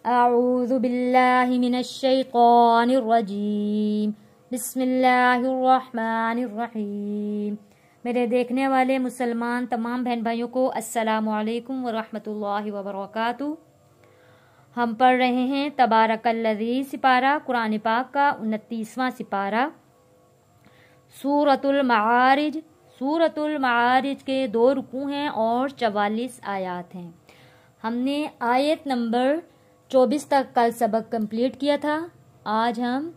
अऊज़ु बिल्लाहि मिनश्शैतानिर्रजीम बिस्मिल्लाहिर्रहमानिर्रहीम। मेरे देखने वाले मुसलमान तमाम बहन भाइयों को अस्सलामु अलैकुम व रहमतुल्लाहि व बरकातुहू। हम पढ़ रहे हैं तबारकल्लज़ी सिपारा, कुरान पाक का 29वां सिपारा, सूरतुल मारिज। सूरतुल मारिज के 2 रुकू हैं और 44 आयत हैं। हमने आयत नंबर 24 तक कल सबक कंप्लीट किया था। आज हम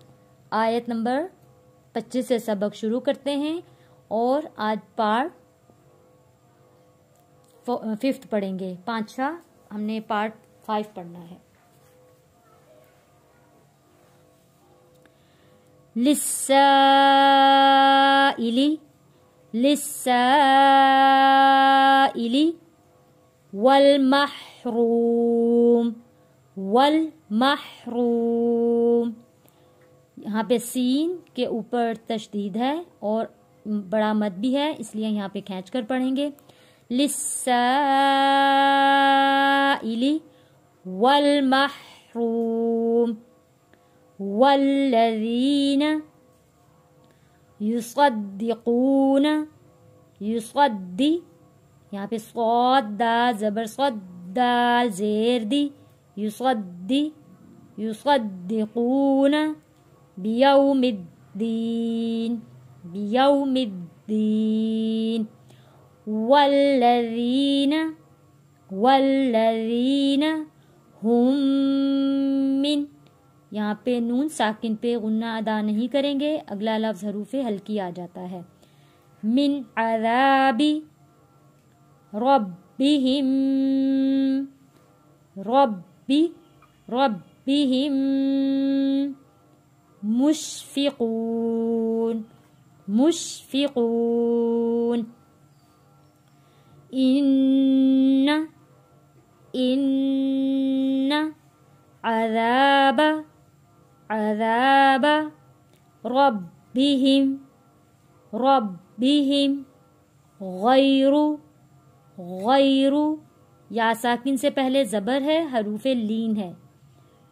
आयत नंबर 25 से सबक शुरू करते हैं और आज पार्ट 5 पढ़ेंगे। 5 हमने पार्ट 5 पढ़ना है। लिस्साइली लिस्साइली वल महरूम वल महरूम। यहाँ पे सीन के ऊपर तशदीद है और बड़ा मद भी है, इसलिए यहाँ पे खींच कर पढ़ेंगे। लिस्साइली वल महरूम वल्लज़ीन युसद्दिक़ून युसद्दी, यहाँ पे सौद दाल ज़बर सौद दाल ज़ेर दी, युसद्दी युसद्दिक़ून बियौमिद्दीन बियौमिद्दीन वल्लज़ीन वल्लज़ीन हुम मिन, यहाँ पे नून साकिन पे गुन्ना अदा नहीं करेंगे, अगला लफ्ज़ हरूफे हल्की आ जाता है। मिन अज़ाबी रब्बिहिम रब्बी रब्बिहिम मुशफ़िक़ून मुशफ़िक़ून इन्ना इन्ना अज़ाब अज़ाब रब्बिहिम रब्बिहिम गैरु गैरु, या साकिन से पहले ज़बर है, हरूफे लीन है,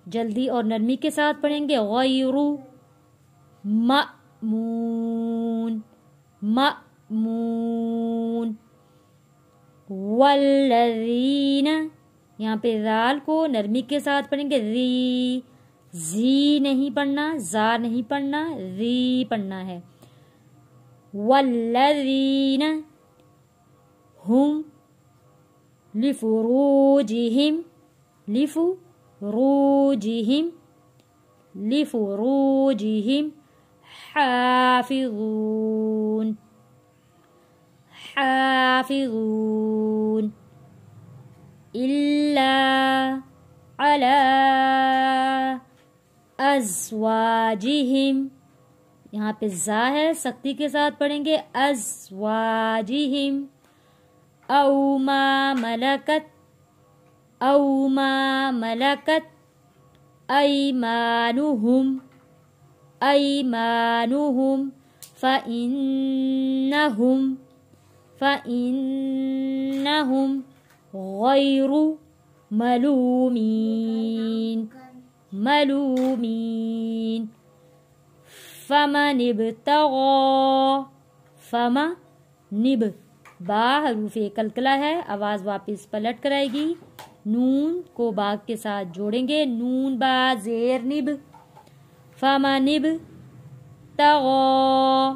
जल्दी और नरमी के साथ पढ़ेंगे। गैरु मअमून मअमून वल्लज़ीन, यहाँ पे ज़ाल को नरमी के साथ पढ़ेंगे। री जी नहीं पढ़ना, जा नहीं पढ़ना, री पढ़ना है। वल्लज़ीन हुम लिफुरूजिहिम लिफुरूजिहिम लिफुरूजिहिम हाफिज़ून हाफिज़ून इल्ला अला अज़वाजिहिम, यहाँ पे जा है, सख्ती के साथ पढ़ेंगे। अज़वाजिहिम औ मा मलकत अयमानुहुम अयमानुहुम फ़इन्नहुम गैरु मलूमीन मलूमीन फमनिब बा हरूफे कलकला है, आवाज़ वापस पलट कर आएगी। नून को बाग के साथ जोड़ेंगे, नून बा ज़ेर निब फमनिब तगो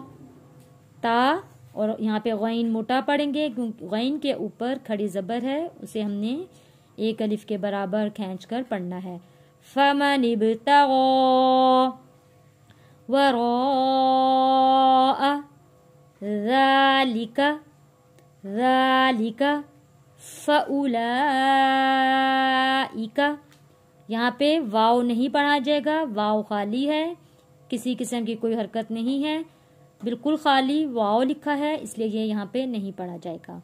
ता, और यहाँ पे गैन मोटा पढ़ेंगे क्योंकि गैन के ऊपर खड़ी ज़बर है, उसे हमने एक अलिफ के बराबर खींच कर पढ़ना है। फमनिब तगो वराअ ज़ालिका ज़ालिका फ़उलाइका, यहाँ पे वाव नहीं पढ़ा जाएगा, वाव खाली है, किसी किस्म की कोई हरकत नहीं है, बिल्कुल खाली वाव लिखा है, इसलिए ये यहाँ पे नहीं पढ़ा जाएगा।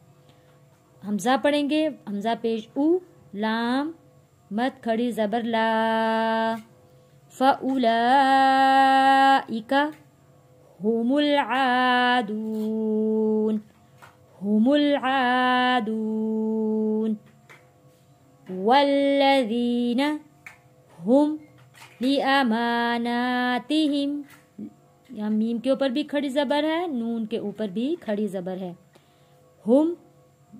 हमज़ा पढ़ेंगे, हमज़ा पेश उ, लाम मत खड़ी ज़बर ला, फ़उलाइका हुमुल आदून हुमुल आदून वल्लज़ीना ہم لِأَمَانَاتِهِمْ، یہاں میم کے اوپر بھی کھڑی زبر ہے، نون کے اوپر بھی کھڑی زبر ہے. ہم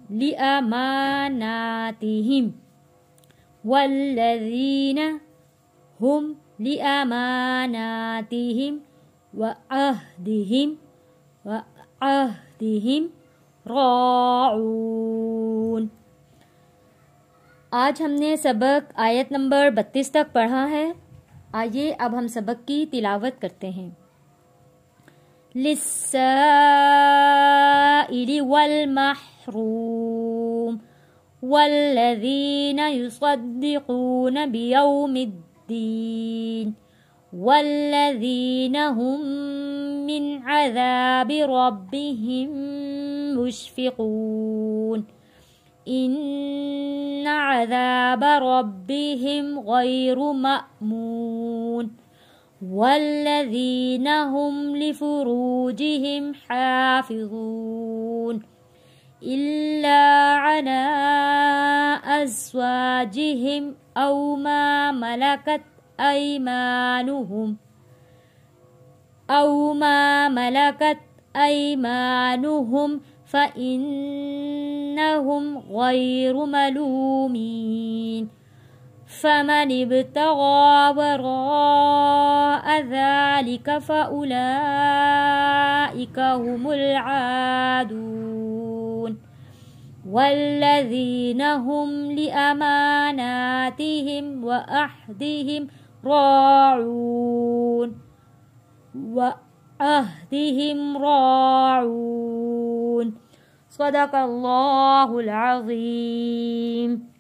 لِأَمَانَاتِهِمْ وَالَّذِينَ ہم لِأَمَانَاتِهِمْ وَعَهْدِهِمْ راعون. آج ہم نے سبق آیت نمبر 32 تک پڑھا ہے. آئیے اب ہم سبق کی تلاوت کرتے ہیں. لِلسَّائِلِ وَالْمَحْرُومِ وَالَّذِينَ يُصَدِّقُونَ بِيَوْمِ الدِّينِ وَالَّذِينَ هُمْ مِنْ عَذَابِ رَبِّهِمْ مُشْفِقُونَ إِنَّ عَذَابَ رَبِّهِمْ غَيْرُ مَأْمُونٍ وَالَّذِينَ هُمْ لِفُرُوجِهِمْ حَافِظُونَ إِلَّا عَلَى أَزْوَاجِهِمْ أَوْ مَا مَلَكَتْ أَيْمَانُهُمْ فَإِنَّهُمْ غَيْرُ مَلُومِينَ فَمَنِ ابْتَغَى وَرَاءَ ذَلِكَ فَأُولَئِكَ هُمُ الْعَادُونَ وَالَّذِينَ هُمْ لِأَمَانَاتِهِمْ وَعَهْدِهِمْ راعون. صدق اللہ العظیم.